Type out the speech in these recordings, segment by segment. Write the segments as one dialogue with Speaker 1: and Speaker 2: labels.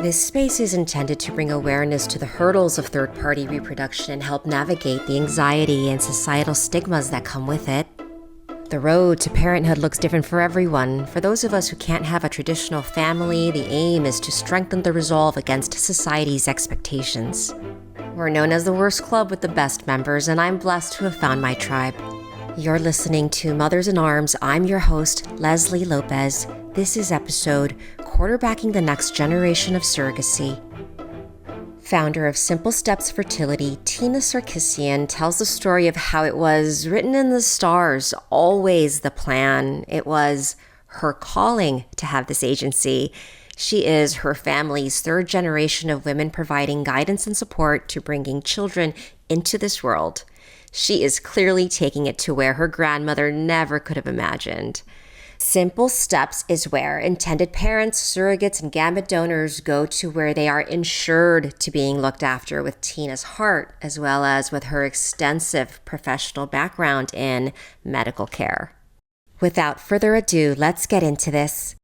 Speaker 1: This space is intended to bring awareness to the hurdles of third-party reproduction and help navigate the anxiety and societal stigmas that come with it. The road to parenthood looks different for everyone. For those of us who can't have a traditional family, the aim is to strengthen the resolve against society's expectations. We're known as the worst club with the best members, and I'm blessed to have found my tribe. You're listening to Mothers in Arms. I'm your host, Leslie Lopez. This is episode Quarterbacking the Next Generation of Surrogacy. Founder of Simple Steps Fertility, Tina Sarkisian tells the story of how it was written in the stars, always the plan. It was her calling to have this agency. She is her family's third generation of women providing guidance and support to bringing children into this world. She is clearly taking it to where her grandmother never could have imagined. Simple Steps is where intended parents, surrogates, and gamete donors go to where they are insured to being looked after with Tina's heart, as well as with her extensive professional background in medical care. Without further ado, let's get into this.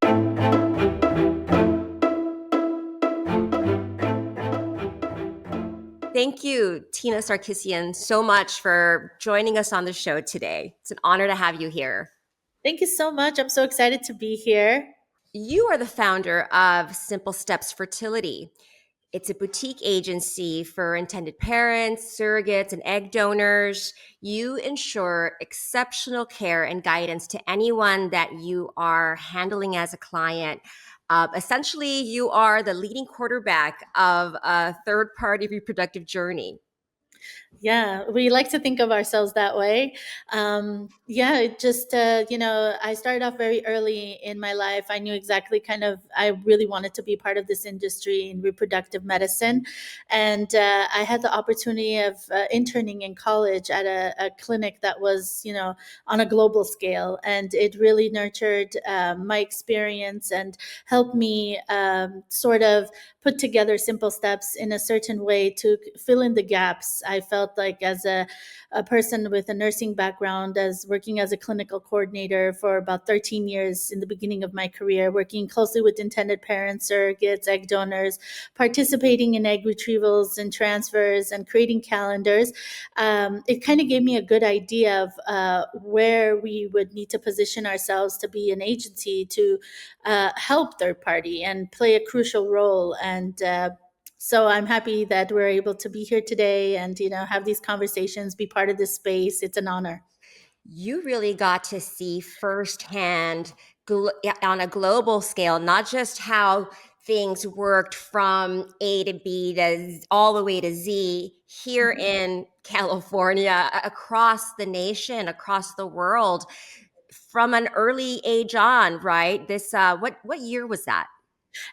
Speaker 1: Thank you, Tina Sarkisian, so much for joining us on the show today. It's an honor to have you here.
Speaker 2: Thank you so much. I'm so excited to be here.
Speaker 1: You are the founder of Simple Steps Fertility. It's a boutique agency for intended parents, surrogates, and egg donors. You ensure exceptional care and guidance to anyone that you are handling as a client. Essentially, you are the leading quarterback of a third-party reproductive journey.
Speaker 2: Yeah, we like to think of ourselves that way. It just, I started off very early in my life. I knew exactly I really wanted to be part of this industry in reproductive medicine. And I had the opportunity of interning in college at a clinic that was, on a global scale. And it really nurtured my experience and helped me sort of put together simple steps in a certain way to fill in the gaps. I felt like as a person with a nursing background, as working as a clinical coordinator for about 13 years in the beginning of my career, working closely with intended parents, surrogates, egg donors, participating in egg retrievals and transfers and creating calendars, it kind of gave me a good idea of where we would need to position ourselves to be an agency to help third party and play a crucial role. And so I'm happy that we're able to be here today and, have these conversations, be part of this space. It's an honor.
Speaker 1: You really got to see firsthand on a global scale, not just how things worked from A to B to all the way to Z here in California, across the nation, across the world, from an early age on, right? This what year was that?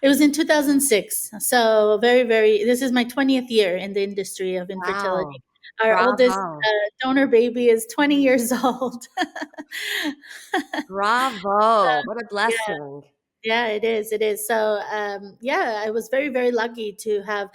Speaker 2: It was in 2006. So this is my 20th year in the industry of
Speaker 1: Wow.
Speaker 2: infertility. Our oldest
Speaker 1: Bravo.
Speaker 2: donor baby is 20 years old.
Speaker 1: Bravo. What a
Speaker 2: Yeah.
Speaker 1: blessing.
Speaker 2: Yeah, it is. It is. So, I was very, very lucky to have.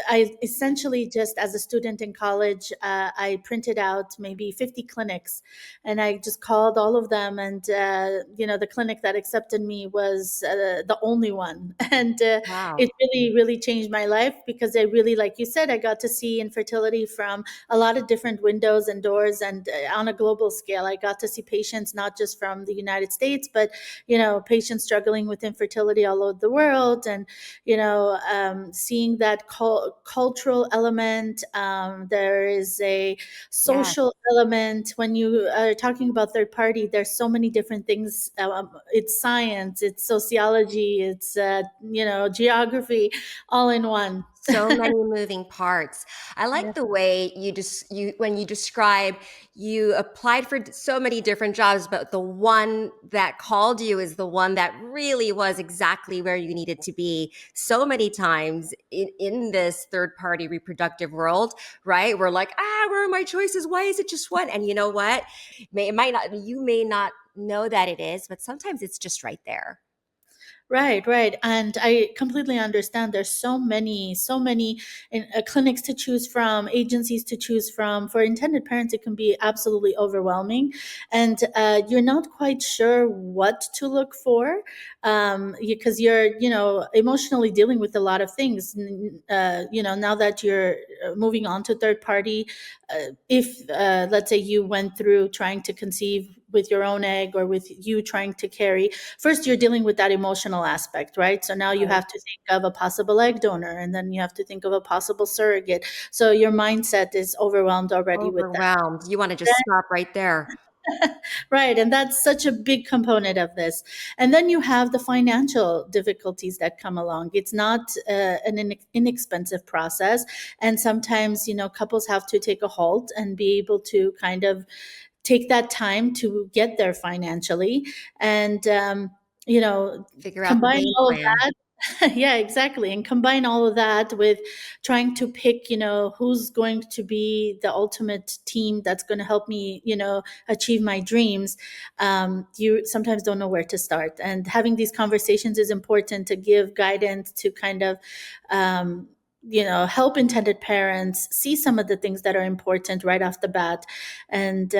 Speaker 2: I essentially just as a student in college, I printed out maybe 50 clinics, and I just called all of them. And the clinic that accepted me was the only one, and
Speaker 1: Wow.
Speaker 2: it really, really changed my life because I really, like you said, I got to see infertility from a lot of different windows and doors, and on a global scale, I got to see patients not just from the United States, but patients struggling with infertility all over the world, and seeing that cultural element. There is a
Speaker 1: Yes.
Speaker 2: social element when you are talking about third party. There's so many different things. It's science, it's sociology, it's geography, all in one.
Speaker 1: So many moving parts. I like the way when you describe you applied for so many different jobs, but the one that called you is the one that really was exactly where you needed to be. So many times in this third party reproductive world, right? We're like, where are my choices? Why is it just one? And you know what? You may not know that it is, but sometimes it's just right there.
Speaker 2: Right, right. And I completely understand. There's so many clinics to choose from, agencies to choose from. For intended parents, it can be absolutely overwhelming. And you're not quite sure what to look for because you're, emotionally dealing with a lot of things. Now that you're moving on to third party, if, let's say, you went through trying to conceive with your own egg or with you trying to carry, first you're dealing with that emotional aspect, right? So now you
Speaker 1: Right.
Speaker 2: have to think of a possible egg donor, and then you have to think of a possible surrogate. So your mindset is overwhelmed already with that.
Speaker 1: Overwhelmed. You want to just stop right there.
Speaker 2: Right. And that's such a big component of this. And then you have the financial difficulties that come along. It's not an inexpensive process. And sometimes, couples have to take a halt and be able to kind of take that time to get there financially. And, you know,
Speaker 1: Figure out the
Speaker 2: combine
Speaker 1: game
Speaker 2: all of
Speaker 1: plan.
Speaker 2: that. Yeah, exactly. And combine all of that with trying to pick, who's going to be the ultimate team that's going to help me, achieve my dreams. You sometimes don't know where to start. And having these conversations is important to give guidance to kind of, help intended parents see some of the things that are important right off the bat. And,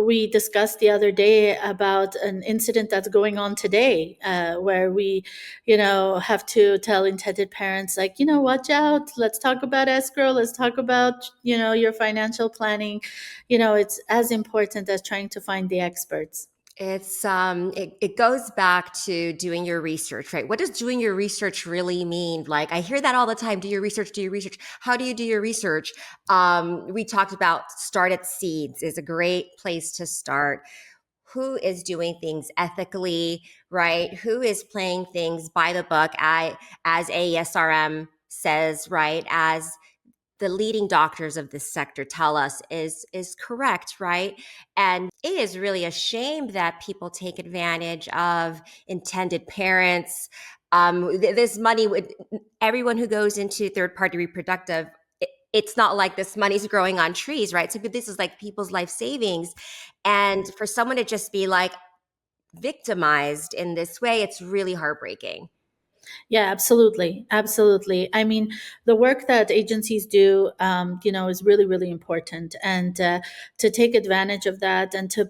Speaker 2: we discussed the other day about an incident that's going on today where we, have to tell intended parents, like, watch out, let's talk about escrow, let's talk about, your financial planning. It's as important as trying to find the experts.
Speaker 1: It goes back to doing your research, right? What does doing your research really mean? Like, I hear that all the time. Do your research, do your research. How do you do your research? We talked about start at seeds is a great place to start. Who is doing things ethically, right? Who is playing things by the book, as AESRM says, right? As the leading doctors of this sector tell us is correct, right? And it is really a shame that people take advantage of intended parents. This money would everyone who goes into third party reproductive. It's not like this money's growing on trees, right? So this is like people's life savings, and for someone to just be like victimized in this way, it's really heartbreaking.
Speaker 2: Yeah, absolutely. Absolutely. I mean, the work that agencies do, is really, really important. And to take advantage of that and to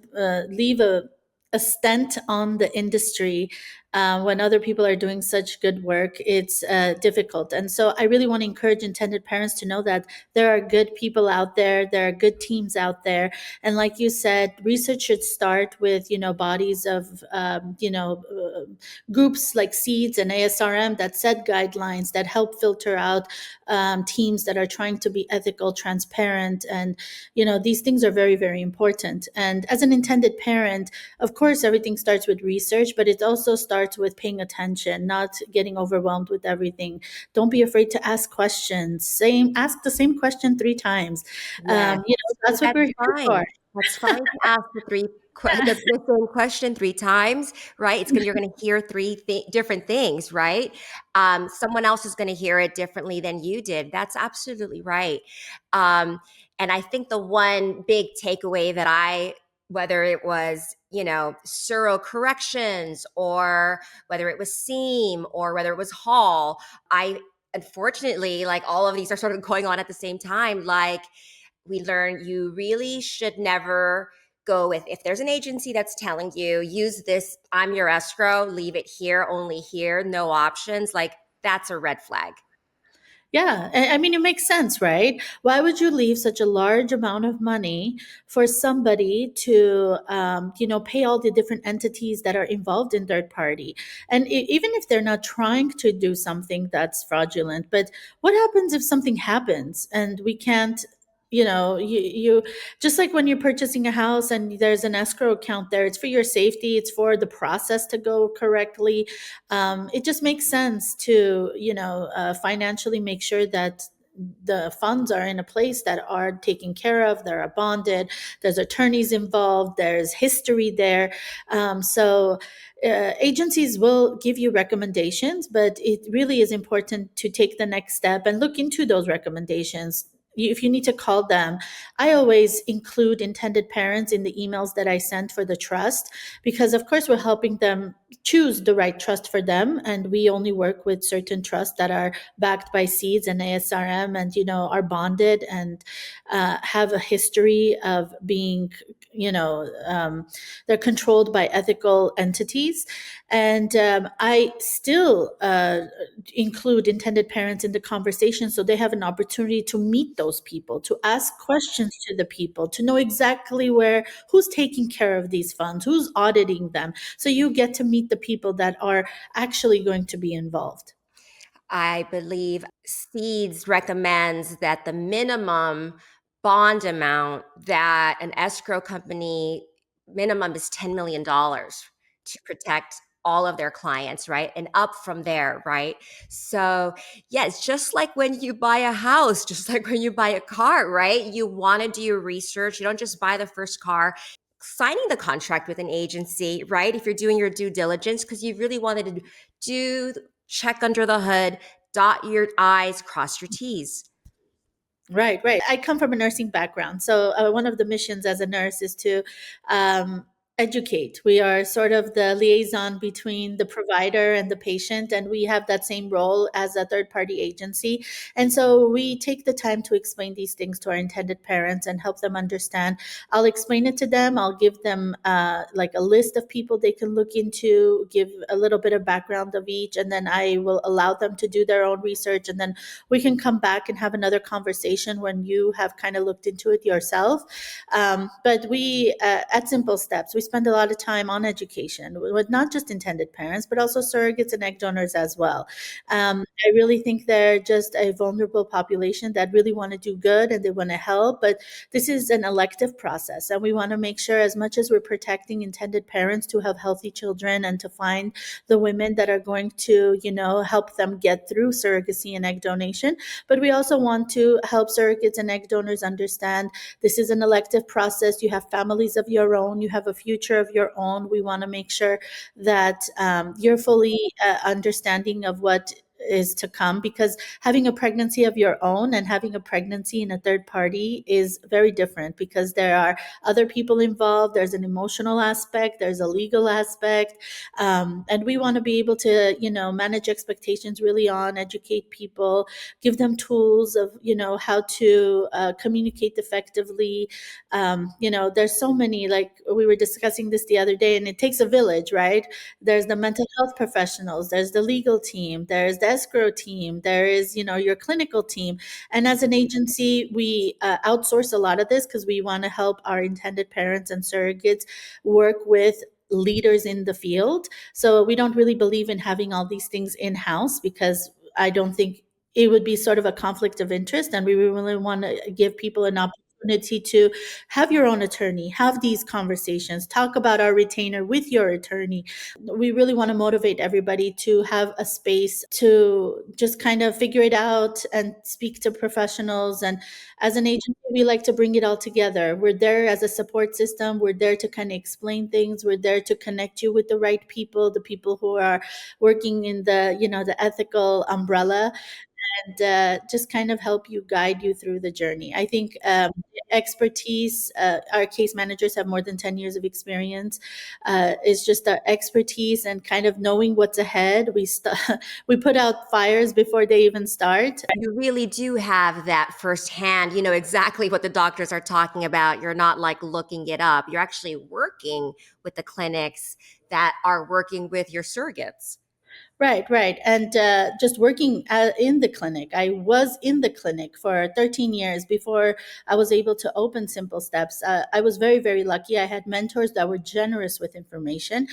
Speaker 2: leave a stent on the industry when other people are doing such good work, it's difficult. And so I really want to encourage intended parents to know that there are good people out there are good teams out there. And like you said, research should start with, bodies of, groups like SEEDS and ASRM that set guidelines that help filter out teams that are trying to be ethical, transparent. And, these things are very, very important. And as an intended parent, of course, everything starts with research, but it also starts with paying attention, not getting overwhelmed with everything. Don't be afraid to ask questions. Ask the same question 3 times.
Speaker 1: Yes.
Speaker 2: That's what
Speaker 1: That's
Speaker 2: we're here for.
Speaker 1: fine. That's fine to ask the same question 3 times, right? You're going to hear different things, right? Someone else is going to hear it differently than you did. That's absolutely right. Um, and I think the one big takeaway that whether it was, Suro corrections or whether it was seam or whether it was Hall, unfortunately, like all of these are sort of going on at the same time. Like, we learn you really should never go with, if there's an agency that's telling you use this, I'm your escrow, leave it here, only here, no options, like that's a red flag.
Speaker 2: Yeah, I mean, it makes sense, right? Why would you leave such a large amount of money for somebody to, pay all the different entities that are involved in third party? And even if they're not trying to do something that's fraudulent, but what happens if something happens and we can't? You just like when you're purchasing a house and there's an escrow account there, it's for your safety, it's for the process to go correctly. It just makes sense to financially make sure that the funds are in a place that are taken care of, that are bonded, there's attorneys involved, there's history there. So agencies will give you recommendations, but it really is important to take the next step and look into those recommendations. If you need to call them, I always include intended parents in the emails that I send for the trust, because of course we're helping them choose the right trust for them, and we only work with certain trusts that are backed by seeds and ASRM, and are bonded and have a history of being, they're controlled by ethical entities. And I still include intended parents in the conversation, so they have an opportunity to meet those people, to ask questions to the people, to know exactly who's taking care of these funds, who's auditing them. So you get to meet the people that are actually going to be involved.
Speaker 1: I believe Seeds recommends that the minimum bond amount that an escrow company minimum is $10 million to protect all of their clients, right? And up from there, right? So, yeah, it's just like when you buy a house, just like when you buy a car, right? You want to do your research. You don't just buy the first car. Signing the contract with an agency, right? If you're doing your due diligence, because you really wanted to do check under the hood, dot your I's, cross your T's.
Speaker 2: Right, right. I come from a nursing background. So, one of the missions as a nurse is to um, educate. We are sort of the liaison between the provider and the patient, and we have that same role as a third party agency. And so, we take the time to explain these things to our intended parents and help them understand. I'll explain it to them. I'll give them like a list of people they can look into, give a little bit of background of each, and then I will allow them to do their own research. And then we can come back and have another conversation when you have kind of looked into it yourself. But we, at Simple Steps, we spend a lot of time on education with not just intended parents, but also surrogates and egg donors as well. I really think they're just a vulnerable population that really want to do good and they want to help. But this is an elective process, and we want to make sure, as much as we're protecting intended parents to have healthy children and to find the women that are going to, help them get through surrogacy and egg donation. But we also want to help surrogates and egg donors understand this is an elective process. You have families of your own, you have a future of your own. We want to make sure that you're fully understanding of what is to come, because having a pregnancy of your own and having a pregnancy in a third party is very different, because there are other people involved. There's an emotional aspect, there's a legal aspect, and we want to be able to manage expectations really on, educate people, give them tools of how to communicate effectively. There's so many, like we were discussing this the other day, and it takes a village, right? There's the mental health professionals, there's the legal team, there's the escrow team, there is your clinical team. And as an agency, we outsource a lot of this because we want to help our intended parents and surrogates work with leaders in the field. So we don't really believe in having all these things in house, because I don't think it would be sort of a conflict of interest. And we really want to give people an opportunity to have your own attorney, have these conversations, talk about our retainer with your attorney. We really want to motivate everybody to have a space to just kind of figure it out and speak to professionals. And as an agency, we like to bring it all together. We're there as a support system. We're there to kind of explain things. We're there to connect you with the right people, the people who are working in the ethical umbrella, and just kind of help you, guide you through the journey. I think expertise, our case managers have more than 10 years of experience. Is just our expertise and kind of knowing what's ahead. We put out fires before they even start.
Speaker 1: You really do have that firsthand. You know exactly what the doctors are talking about. You're not like looking it up. You're actually working with the clinics that are working with your surrogates.
Speaker 2: Right, right. And just working in the clinic. I was in the clinic for 13 years before I was able to open Simple Steps. I was very, very lucky. I had mentors that were generous with information.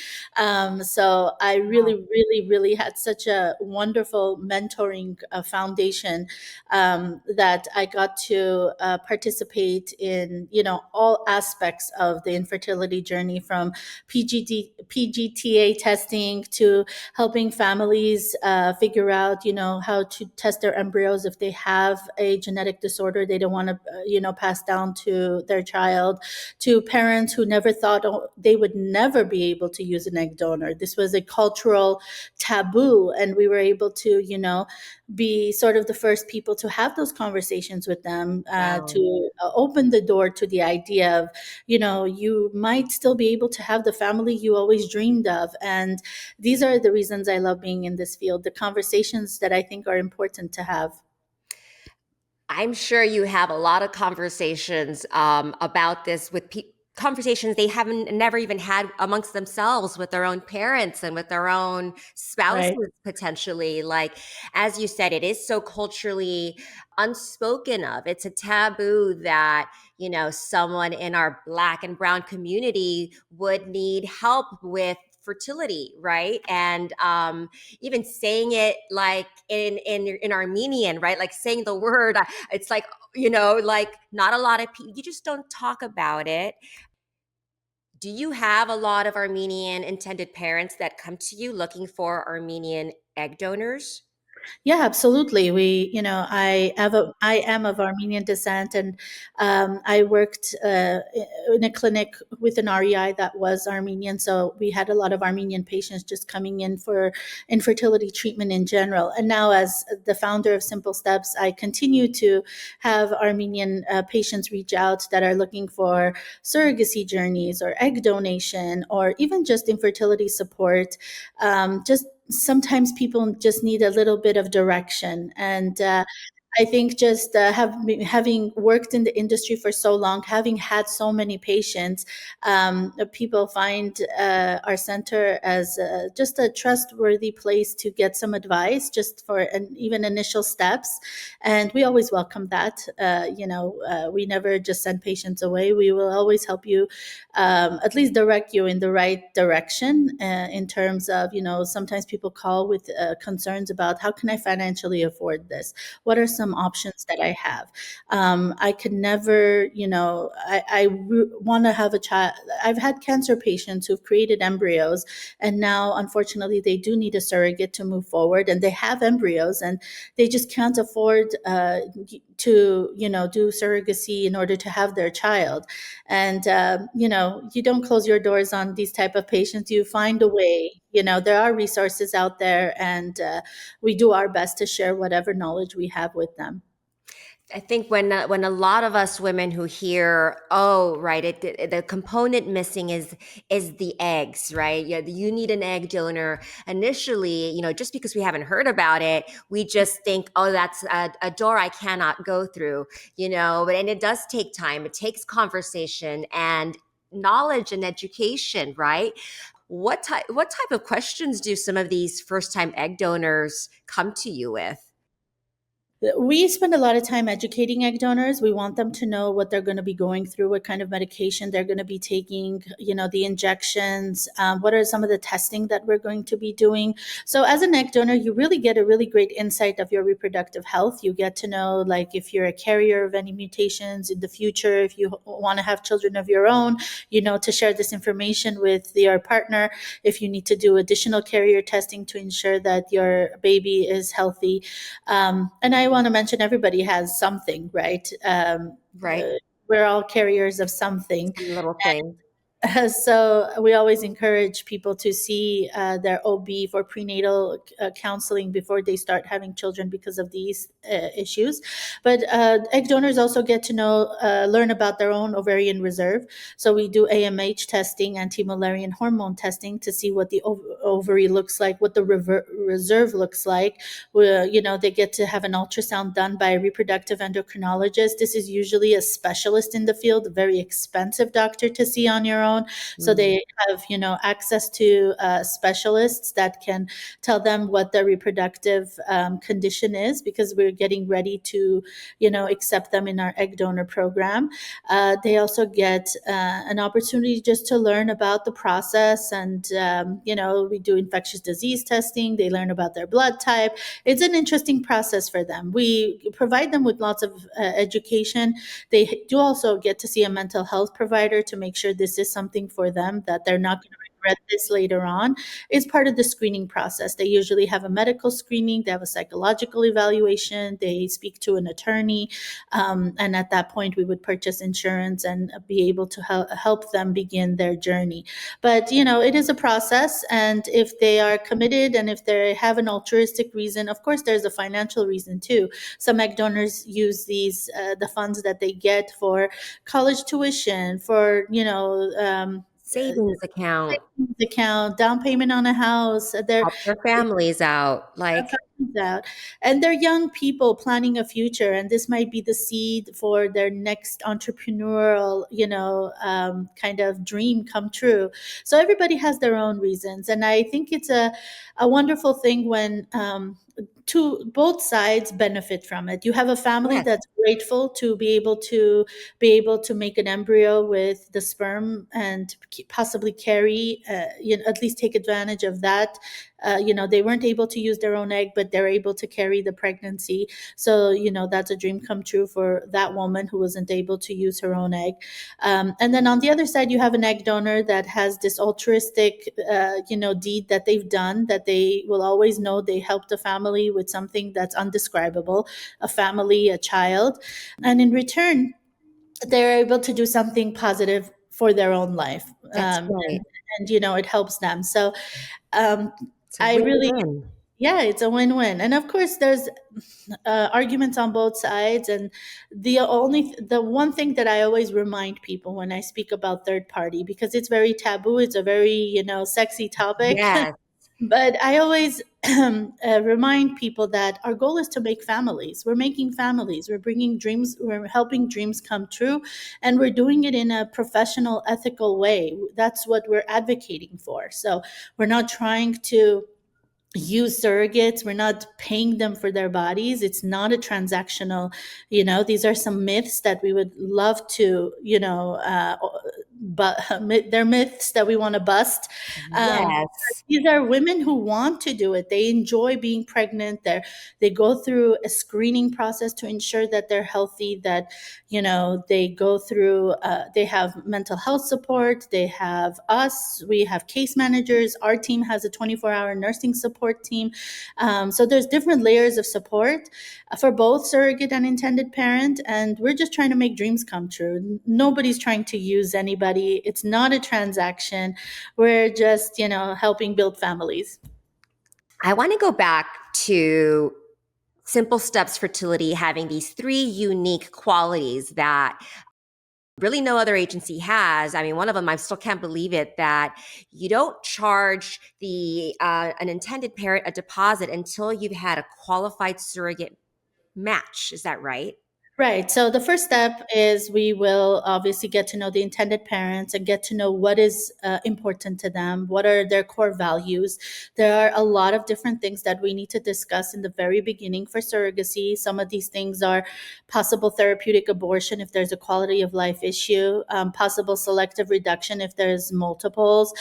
Speaker 2: So I really, really, really had such a wonderful mentoring foundation, that I got to participate in, all aspects of the infertility journey, from PGTA testing to helping families figure out, how to test their embryos if they have a genetic disorder they don't want to, pass down to their child, to parents who never thought they would never be able to use an egg donor. This was a cultural taboo, and we were able to, be sort of the first people to have those conversations with them,
Speaker 1: Wow.
Speaker 2: to open the door to the idea of, you might still be able to have the family you always dreamed of. And these are the reasons I love being in this field, the conversations that I think are important to have.
Speaker 1: I'm sure you have a lot of conversations about this with conversations they haven't never even had amongst themselves with their own parents and with their own
Speaker 2: Right.
Speaker 1: spouses potentially. Like, as you said, it is so culturally unspoken of. It's a taboo that, someone in our Black and brown community would need help with fertility, right? And even saying it like in Armenian, right? Like saying the word, it's like, like not a lot of people, you just don't talk about it. Do you have a lot of Armenian intended parents that come to you looking for Armenian egg donors?
Speaker 2: Yeah, absolutely. I am of Armenian descent, and I worked in a clinic with an REI that was Armenian. So we had a lot of Armenian patients just coming in for infertility treatment in general. And now, as the founder of Simple Steps, I continue to have Armenian patients reach out that are looking for surrogacy journeys or egg donation or even just infertility support. Just sometimes people just need a little bit of direction. And I think just having worked in the industry for so long, having had so many patients, people find our center as just a trustworthy place to get some advice, just for even initial steps. And we always welcome that. We never just send patients away. We will always help you, at least direct you in the right direction, in terms of, sometimes people call with concerns about how can I financially afford this? What are some options that I have? I could never, want to have a child. I've had cancer patients who've created embryos, and now, unfortunately, they do need a surrogate to move forward, and they have embryos, and they just can't afford to, do surrogacy in order to have their child. And you don't close your doors on these type of patients. You find a way. There are resources out there, and we do our best to share whatever knowledge we have with them.
Speaker 1: I think when a lot of us women who hear, oh, right, the component missing is the eggs, right? Yeah, you need an egg donor. Initially, just because we haven't heard about it, we just think, oh, that's a door I cannot go through, But and it does take time. It takes conversation and knowledge and education, right? What type of questions do some of these first time egg donors come to you with?
Speaker 2: We spend a lot of time educating egg donors. We want them to know what they're going to be going through, what kind of medication they're going to be taking, the injections, what are some of the testing that we're going to be doing. So, as an egg donor, you really get a really great insight of your reproductive health. You get to know, like, if you're a carrier of any mutations in the future, if you want to have children of your own, to share this information with your partner, if you need to do additional carrier testing to ensure that your baby is healthy. And I want to mention everybody has something, right?
Speaker 1: Right.
Speaker 2: We're all carriers of something.
Speaker 1: Some little thing.
Speaker 2: So we always encourage people to see their OB for prenatal counseling before they start having children because of these issues. But egg donors also get to learn about their own ovarian reserve. So we do AMH testing, anti-Mullerian hormone testing, to see what the ovary looks like, what the reserve looks like. They get to have an ultrasound done by a reproductive endocrinologist. This is usually a specialist in the field, a very expensive doctor to see on your own. So
Speaker 1: Mm.
Speaker 2: they have, access to specialists that can tell them what their reproductive condition is, because we're getting ready to, accept them in our egg donor program. They also get an opportunity just to learn about the process, and we do infectious disease testing. They learn about their blood type. It's an interesting process for them. We provide them with lots of education. They do also get to see a mental health provider to make sure this is something for them, that they're not going to read this later on, is part of the screening process. They usually have a medical screening, they have a psychological evaluation, they speak to an attorney, and at that point, we would purchase insurance and be able to help them begin their journey. But it is a process, and if they are committed and if they have an altruistic reason, of course, there's a financial reason too. Some egg donors use the funds that they get for college tuition, for
Speaker 1: Savings account,
Speaker 2: savings account, down payment on a house.
Speaker 1: help their families out. Like,
Speaker 2: Out, and they're young people planning a future, and this might be the seed for their next entrepreneurial kind of dream come true. So everybody has their own reasons, and I think it's a wonderful thing when both sides benefit from it. You have a family
Speaker 1: yes,
Speaker 2: that's grateful to be able to make an embryo with the sperm and possibly carry, at least take advantage of that. They weren't able to use their own egg, but they're able to carry the pregnancy. So that's a dream come true for that woman who wasn't able to use her own egg. And then on the other side, you have an egg donor that has this altruistic, deed that they've done, that they will always know they helped a family with something that's undescribable, a family, a child. And in return, they're able to do something positive for their own life.
Speaker 1: that's
Speaker 2: Um,
Speaker 1: right.
Speaker 2: and it helps them. So um,
Speaker 1: It's a
Speaker 2: I really,
Speaker 1: win-win.
Speaker 2: yeah, it's a win-win. And of course, there's arguments on both sides. And the one thing that I always remind people when I speak about third party, because it's very taboo, it's a very sexy topic.
Speaker 1: Yes,
Speaker 2: But I always remind people that our goal is to make families. We're making families. We're bringing dreams. We're helping dreams come true, and we're doing it in a professional, ethical way. That's what we're advocating for. So we're not trying to use surrogates. We're not paying them for their bodies. It's not a transactional. These are some myths that we would love to but they're myths that we want to bust.
Speaker 1: yes.
Speaker 2: These are women who want to do it. They enjoy being pregnant. They go through a screening process to ensure that they're healthy, that they go through they have mental health support. They have us. We have case managers. Our team has a 24-hour nursing support team. So there's different layers of support for both surrogate and intended parent, and we're just trying to make dreams come true. Nobody's trying to use anybody. It's not a transaction. We're just helping build families.
Speaker 1: I want to go back to Simple Steps Fertility having these three unique qualities that really no other agency has. I mean, one of them, I still can't believe it, that you don't charge an intended parent a deposit until you've had a qualified surrogate match. Is that right?
Speaker 2: Right. So the first step is we will obviously get to know the intended parents and get to know what is important to them, what are their core values. There are a lot of different things that we need to discuss in the very beginning for surrogacy. Some of these things are possible therapeutic abortion if there's a quality of life issue, possible selective reduction if there's multiples,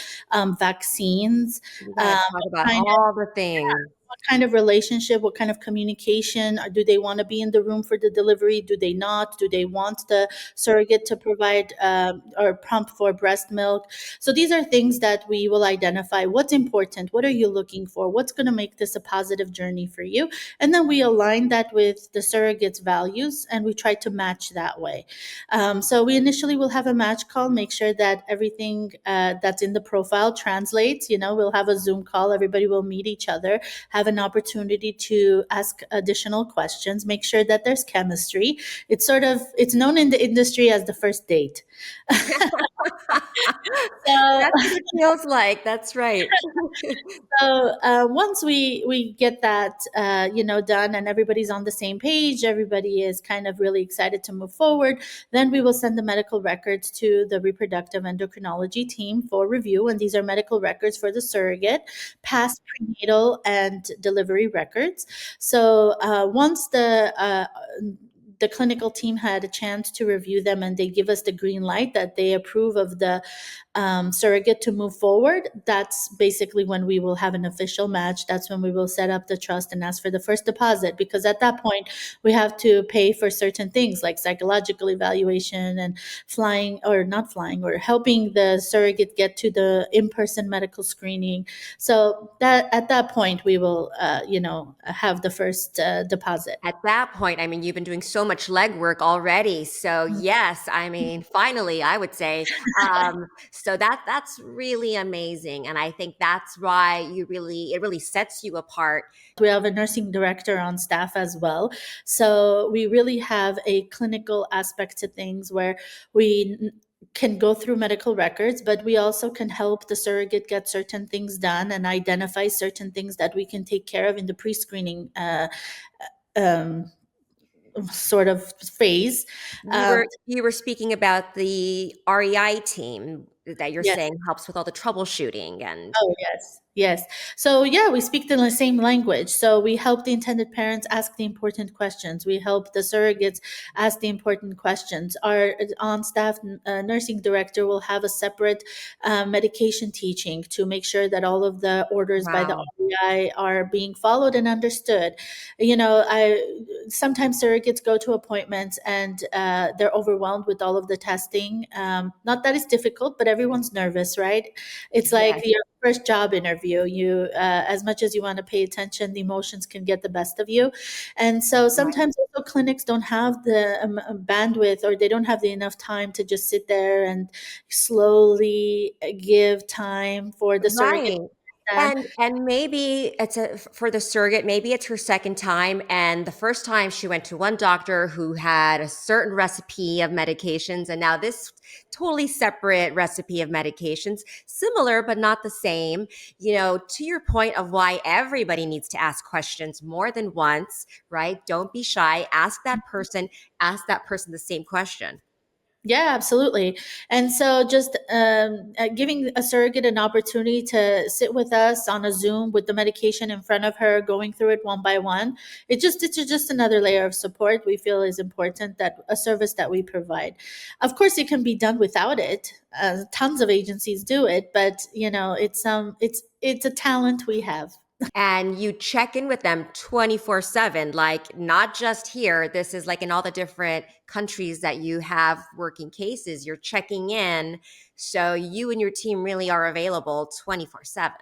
Speaker 2: vaccines.
Speaker 1: You got to
Speaker 2: Um,
Speaker 1: talk about
Speaker 2: kind
Speaker 1: all the things.
Speaker 2: what kind of relationship, what kind of communication, or do they want to be in the room for the delivery? Do they not? Do they want the surrogate to provide or prompt for breast milk? So these are things that we will identify. What's important? What are you looking for? What's going to make this a positive journey for you? And then we align that with the surrogate's values, and we try to match that way. So we initially will have a match call, make sure that everything that's in the profile translates. We'll have a Zoom call. Everybody will meet each other, have an opportunity to ask additional questions, make sure that there's chemistry. It's known in the industry as the first date. So,
Speaker 1: That's what it feels like. That's right.
Speaker 2: once we get that done, and everybody's on the same page, everybody is kind of really excited to move forward, then we will send the medical records to the reproductive endocrinology team for review. And these are medical records for the surrogate, past prenatal and delivery records. So once the clinical team had a chance to review them and they give us the green light that they approve of the surrogate to move forward, that's basically when we will have an official match. That's when we will set up the trust and ask for the first deposit, because at that point we have to pay for certain things like psychological evaluation and flying or not flying, or helping the surrogate get to the in-person medical screening. So that at that point we will, have the first deposit.
Speaker 1: At that point, I mean, you've been doing so much legwork already. So yes, I mean, finally, I would say. So that's really amazing, and I think that's why it really sets you apart.
Speaker 2: We have a nursing director on staff as well. So we really have a clinical aspect to things where we can go through medical records, but we also can help the surrogate get certain things done and identify certain things that we can take care of in the pre screening um, sort of phase.
Speaker 1: You
Speaker 2: Um,
Speaker 1: were speaking about the REI team that you're
Speaker 2: yes.
Speaker 1: saying helps with all the troubleshooting and
Speaker 2: Oh, yes. Yes. So, yeah, we speak the same language. So, we help the intended parents ask the important questions. We help the surrogates ask the important questions. Our on staff nursing director will have a separate medication teaching to make sure that all of the orders by the
Speaker 1: wow.
Speaker 2: REI are being followed and understood. You know, I sometimes surrogates go to appointments and they're overwhelmed with all of the testing. Not that it's difficult, but everyone's nervous, right? It's like
Speaker 1: Yes,
Speaker 2: your first job interview. You, as much as you want to pay attention, the emotions can get the best of you, and so
Speaker 1: right.
Speaker 2: sometimes also clinics don't have the bandwidth, or they don't have the enough time to just sit there and slowly give time for the surrogate.
Speaker 1: Right. And maybe it's for the surrogate, maybe it's her second time. And the first time she went to one doctor who had a certain recipe of medications, and now this totally separate recipe of medications, similar but not the same. You know, to your point of why everybody needs to ask questions more than once, right? Don't be shy. Ask that person the same question.
Speaker 2: Yeah, absolutely. And so just giving a surrogate an opportunity to sit with us on a Zoom with the medication in front of her, going through it one by one, it's just another layer of support we feel is important, that a service that we provide. Of course, it can be done without it. Tons of agencies do it, but it's a talent we have.
Speaker 1: And you check in with them 24/7, like not just here. This is like in all the different countries that you have working cases, you're checking in. So you and your team really are available 24/7.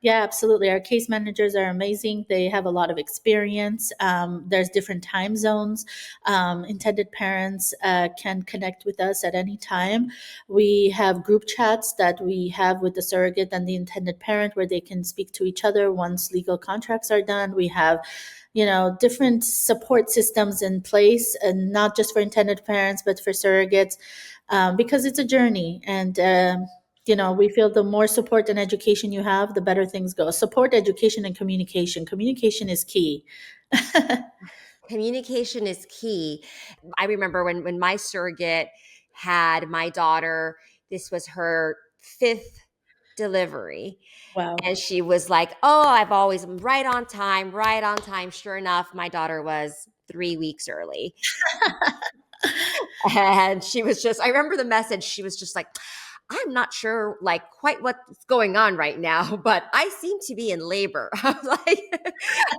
Speaker 2: Yeah, absolutely. Our case managers are amazing. They have a lot of experience. There's different time zones. Intended parents can connect with us at any time. We have group chats that we have with the surrogate and the intended parent where they can speak to each other once legal contracts are done. We have, different support systems in place, and not just for intended parents, but for surrogates, because it's a journey. And we feel the more support and education you have, the better things go. Support, education, and communication. Communication is key.
Speaker 1: Communication is key. I remember when my surrogate had my daughter, this was her fifth delivery.
Speaker 2: Wow.
Speaker 1: And she was like, "Oh, I've always right on time, right on time." Sure enough, my daughter was 3 weeks early. And she was just, I remember the message. She was just like, "I'm not sure like quite what's going on right now, but I seem to be in labor." I was like,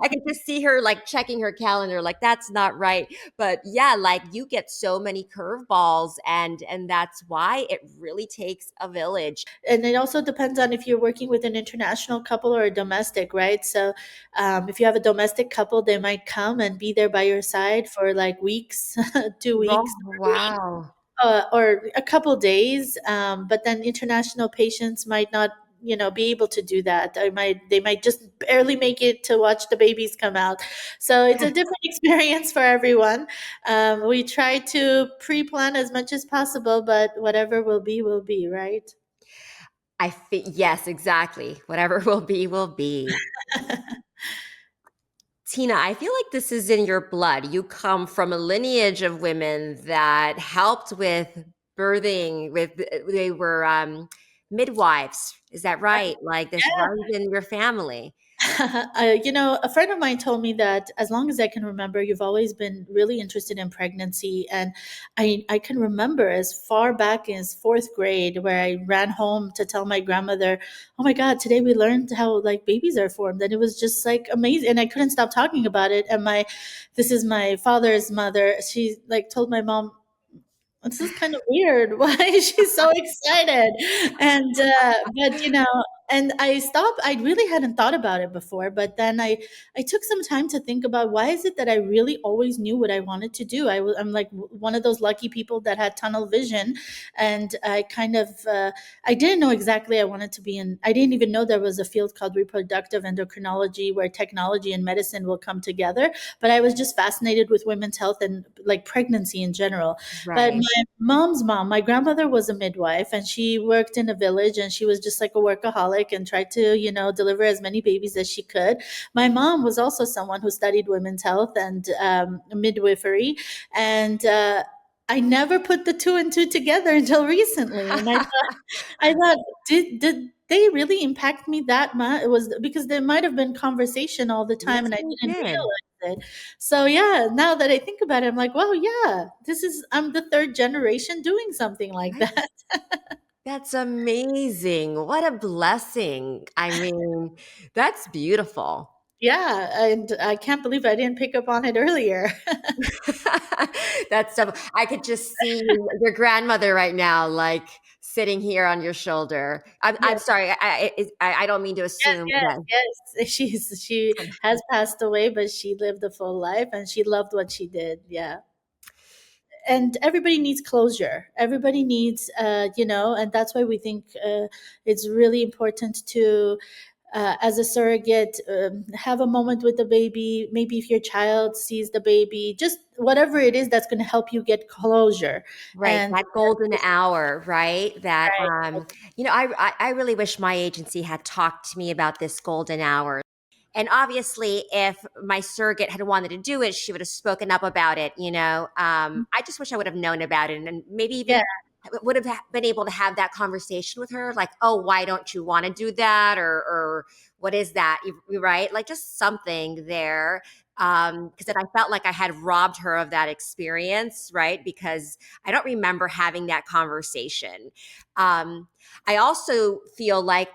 Speaker 1: I could just see her like checking her calendar, like that's not right. But yeah, like you get so many curveballs, and that's why it really takes a village.
Speaker 2: And it also depends on if you're working with an international couple or a domestic, right? So if you have a domestic couple, they might come and be there by your side for like weeks, 2 weeks,
Speaker 1: Oh, wow.
Speaker 2: or a couple days. But then international patients might not, be able to do that. They might just barely make it to watch the babies come out. So it's a different experience for everyone. We try to pre-plan as much as possible, but whatever will be, right?
Speaker 1: Yes, exactly. Whatever will be, will be. Tina, I feel like this is in your blood. You come from a lineage of women that helped with birthing, they were midwives. Is that right? Like this runs in your family.
Speaker 2: A friend of mine told me that as long as I can remember, you've always been really interested in pregnancy. And I can remember as far back as fourth grade where I ran home to tell my grandmother, oh my God, today we learned how like babies are formed. And it was just like amazing. And I couldn't stop talking about it. And this is my father's mother. She like told my mom, this is kind of weird. Why is she so excited? And but and I stopped. I really hadn't thought about it before, but then I took some time to think about why is it that I really always knew what I wanted to do. I'm like one of those lucky people that had tunnel vision, and I kind of I didn't know exactly I wanted to be in. I didn't even know there was a field called reproductive endocrinology where technology and medicine will come together. But I was just fascinated with women's health and like pregnancy in general. But
Speaker 1: Right.
Speaker 2: my mom's mom, my grandmother was a midwife and she worked in a village and she was just like a workaholic and tried to, deliver as many babies as she could. My mom was also someone who studied women's health and midwifery. And, I never put the two and two together until recently, and I thought, did they really impact me that much? It was because there might have been conversation all the time,
Speaker 1: Yes,
Speaker 2: and I
Speaker 1: they
Speaker 2: didn't
Speaker 1: did.
Speaker 2: realize it. So yeah, now that I think about it, I'm like, wow, yeah, I'm the third generation doing something like
Speaker 1: Right.
Speaker 2: that.
Speaker 1: That's amazing. What a blessing. I mean, that's beautiful.
Speaker 2: Yeah, and I can't believe I didn't pick up on it earlier.
Speaker 1: That's so I could just see your grandmother right now, like sitting here on your shoulder. I'm
Speaker 2: Yeah.
Speaker 1: sorry. I don't mean to
Speaker 2: Yes,
Speaker 1: assume
Speaker 2: yes,
Speaker 1: that.
Speaker 2: yes. She has passed away, but she lived a full life and she loved what she did. Yeah. And everybody needs closure. Everybody needs, and that's why we think it's really important to, as a surrogate, have a moment with the baby. Maybe if your child sees the baby, just whatever it is that's going to help you get closure.
Speaker 1: Right,
Speaker 2: And
Speaker 1: that golden hour, right? That,
Speaker 2: right,
Speaker 1: I really wish my agency had talked to me about this golden hour. And obviously, if my surrogate had wanted to do it, she would have spoken up about it. I just wish I would have known about it, and maybe
Speaker 2: yeah,
Speaker 1: even would have been able to have that conversation with her, like, "Oh, why don't you want to do that?" Or "What is that?" Right? Like just something there, because then I felt like I had robbed her of that experience, right? Because I don't remember having that conversation. Um, I also feel like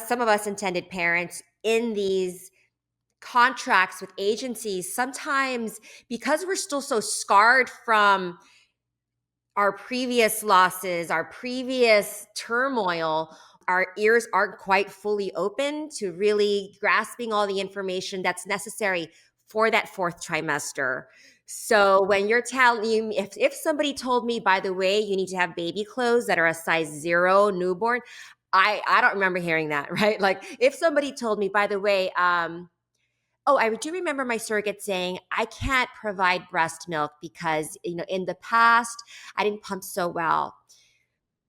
Speaker 1: some of us intended parents in these contracts with agencies sometimes, because we're still so scarred from our previous losses, our previous turmoil, our ears aren't quite fully open to really grasping all the information that's necessary for that fourth trimester. So when you're telling you, if somebody told me, by the way, you need to have baby clothes that are a size 0 newborn, I don't remember hearing that, right? Like if somebody told me, by the way, oh, I do remember my surrogate saying, I can't provide breast milk because, in the past, I didn't pump so well.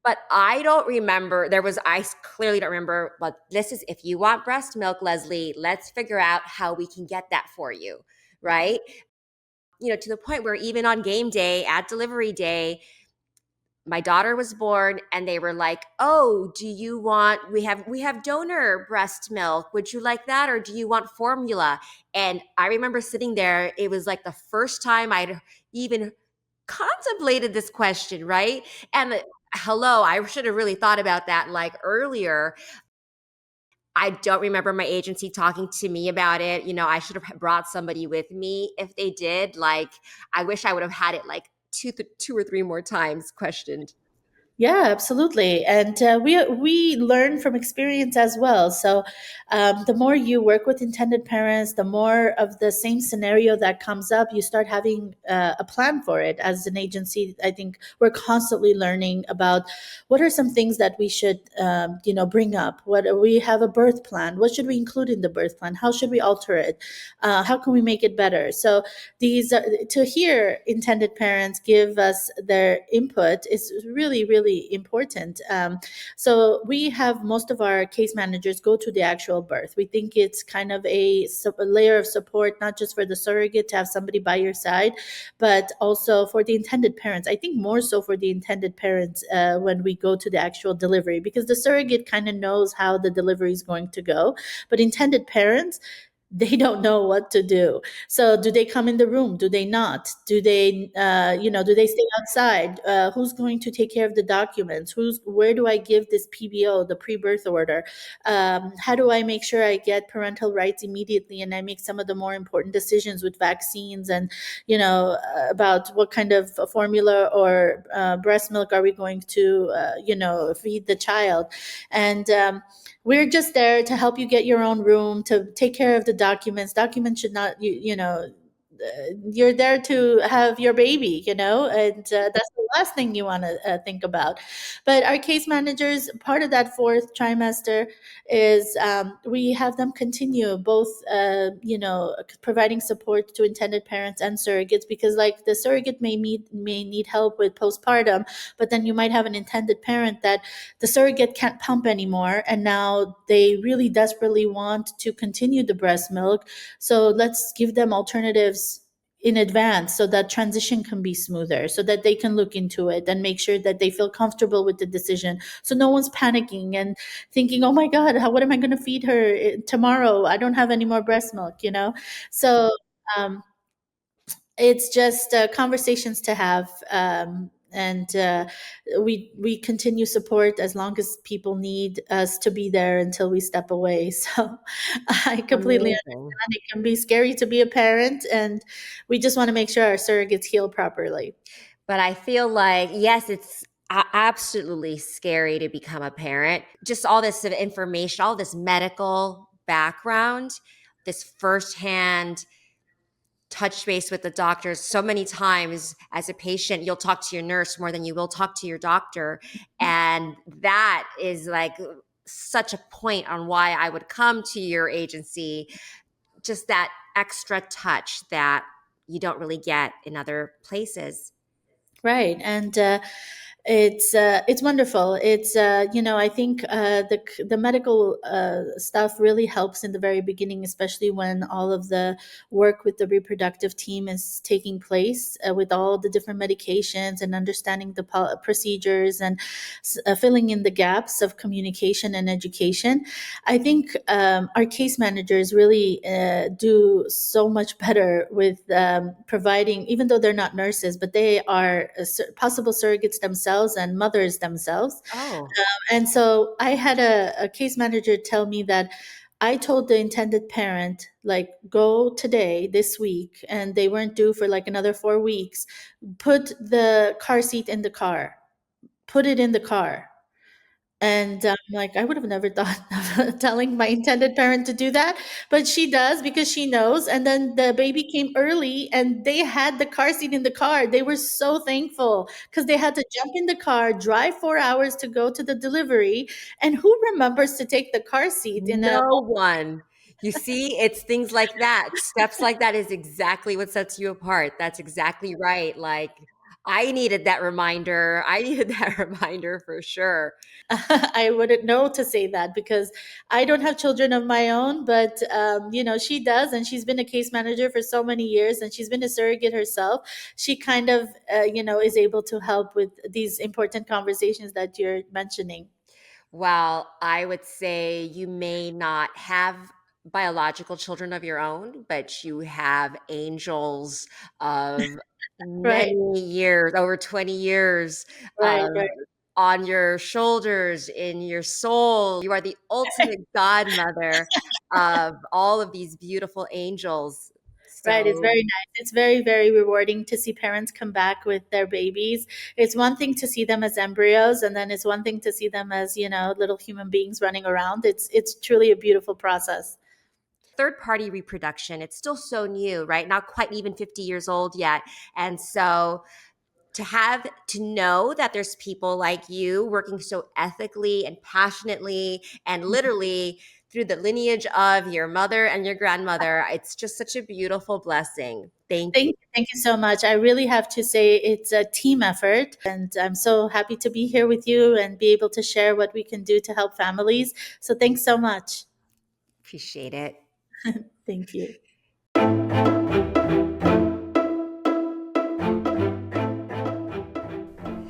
Speaker 1: But I don't remember, I clearly don't remember, but this is, if you want breast milk, Leslie, let's figure out how we can get that for you, right? To the point where even on game day, at delivery day, my daughter was born and they were like, "Oh, do you want we have donor breast milk. Would you like that or do you want formula?" And I remember sitting there, it was like the first time I'd even contemplated this question, right? And hello, I should have really thought about that like earlier. I don't remember my agency talking to me about it. I should have brought somebody with me if they did. Like, I wish I would have had it like two or three more times questioned.
Speaker 2: yeah, absolutely, and we learn from experience as well. So, the more you work with intended parents, the more of the same scenario that comes up, you start having a plan for it. As an agency, I think we're constantly learning about what are some things that we should, bring up. What we have a birth plan. What should we include in the birth plan? How should we alter it? How can we make it better? So, to hear intended parents give us their input is really, really really important. So we have most of our case managers go to the actual birth. We think it's kind of a layer of support, not just for the surrogate to have somebody by your side, but also for the intended parents. I think more so for the intended parents when we go to the actual delivery, because the surrogate kind of knows how the delivery is going to go, but intended parents, they don't know what to do. So do they come in the room? Do they not? Do they, do they stay outside? Who's going to take care of the documents? Where do I give this PBO, the pre-birth order? How do I make sure I get parental rights immediately and I make some of the more important decisions with vaccines and, about what kind of formula or breast milk are we going to, feed the child? And we're just there to help you get your own room, to take care of the documents. Documents should not, you're there to have your baby, and that's the last thing you want to think about. But our case managers, part of that fourth trimester is we have them continue both, providing support to intended parents and surrogates, because like the surrogate may need help with postpartum, but then you might have an intended parent that the surrogate can't pump anymore, and now they really desperately want to continue the breast milk. So let's give them alternatives in advance so that transition can be smoother, so that they can look into it and make sure that they feel comfortable with the decision. So no one's panicking and thinking, oh my God, what am I going to feed her tomorrow? I don't have any more breast milk. So um, it's just conversations to have. And we continue support as long as people need us to be there until we step away. So I completely
Speaker 1: Amazing.
Speaker 2: understand it can be scary to be a parent, and we just want to make sure our surrogates heal properly.
Speaker 1: But I feel like, yes, it's absolutely scary to become a parent. Just all this sort of information, all this medical background, this firsthand touch base with the doctors. So many times as a patient, you'll talk to your nurse more than you will talk to your doctor. And that is like such a point on why I would come to your agency. Just that extra touch that you don't really get in other places.
Speaker 2: Right. And it's wonderful. It's I think the medical stuff really helps in the very beginning, especially when all of the work with the reproductive team is taking place, with all the different medications and understanding the procedures and filling in the gaps of communication and education. I think our case managers really do so much better with providing, even though they're not nurses, but they are possible surrogates themselves and mothers themselves.
Speaker 1: Oh,
Speaker 2: And so I had a case manager tell me that I told the intended parent, like, go today, this week, and they weren't due for like another 4 weeks. Put the car seat in the car, put it in the car. And I'm like, I would have never thought of telling my intended parent to do that, but she does because she knows. And then the baby came early and they had the car seat in the car. They were so thankful because they had to jump in the car, drive 4 hours to go to the delivery. And who remembers to take the car seat in a
Speaker 1: no one. You see, it's things like that. Steps like that is exactly what sets you apart. That's exactly right. Like, I needed that reminder. I needed that reminder for sure.
Speaker 2: I wouldn't know to say that because I don't have children of my own, but she does, and she's been a case manager for so many years, and she's been a surrogate herself. She kind of, is able to help with these important conversations that you're mentioning.
Speaker 1: Well, I would say you may not have biological children of your own, but you have angels of
Speaker 2: Right,
Speaker 1: many years, over 20 years,
Speaker 2: right, right.
Speaker 1: on your shoulders, in your soul. You are the ultimate godmother of all of these beautiful angels.
Speaker 2: Right, it's
Speaker 1: So
Speaker 2: very nice. It's very, very rewarding to see parents come back with their babies. It's one thing to see them as embryos, and then it's one thing to see them as, little human beings running around. It's truly a beautiful process.
Speaker 1: third party reproduction, it's still so new, right? Not quite even 50 years old yet. And so to know that there's people like you working so ethically and passionately and literally through the lineage of your mother and your grandmother. It's just such a beautiful blessing. Thank you.
Speaker 2: Thank you so much. I really have to say it's a team effort, and I'm so happy to be here with you and be able to share what we can do to help families. So thanks so much.
Speaker 1: Appreciate it.
Speaker 2: Thank you.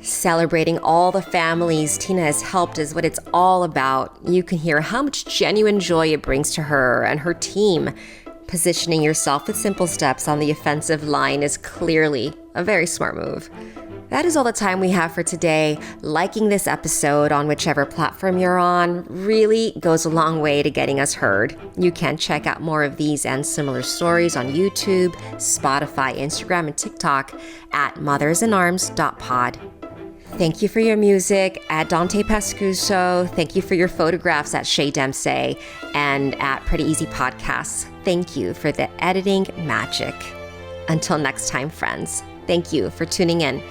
Speaker 1: Celebrating all the families Tina has helped is what it's all about. You can hear how much genuine joy it brings to her and her team. Positioning yourself with simple steps on the offensive line is clearly a very smart move. That is all the time we have for today. Liking this episode on whichever platform you're on really goes a long way to getting us heard. You can check out more of these and similar stories on YouTube, Spotify, Instagram, and TikTok at mothersinarms.pod. Thank you for your music at Dante Pascuso. Thank you for your photographs at Shay Dempsey and at Pretty Easy Podcasts. Thank you for the editing magic. Until next time, friends, thank you for tuning in.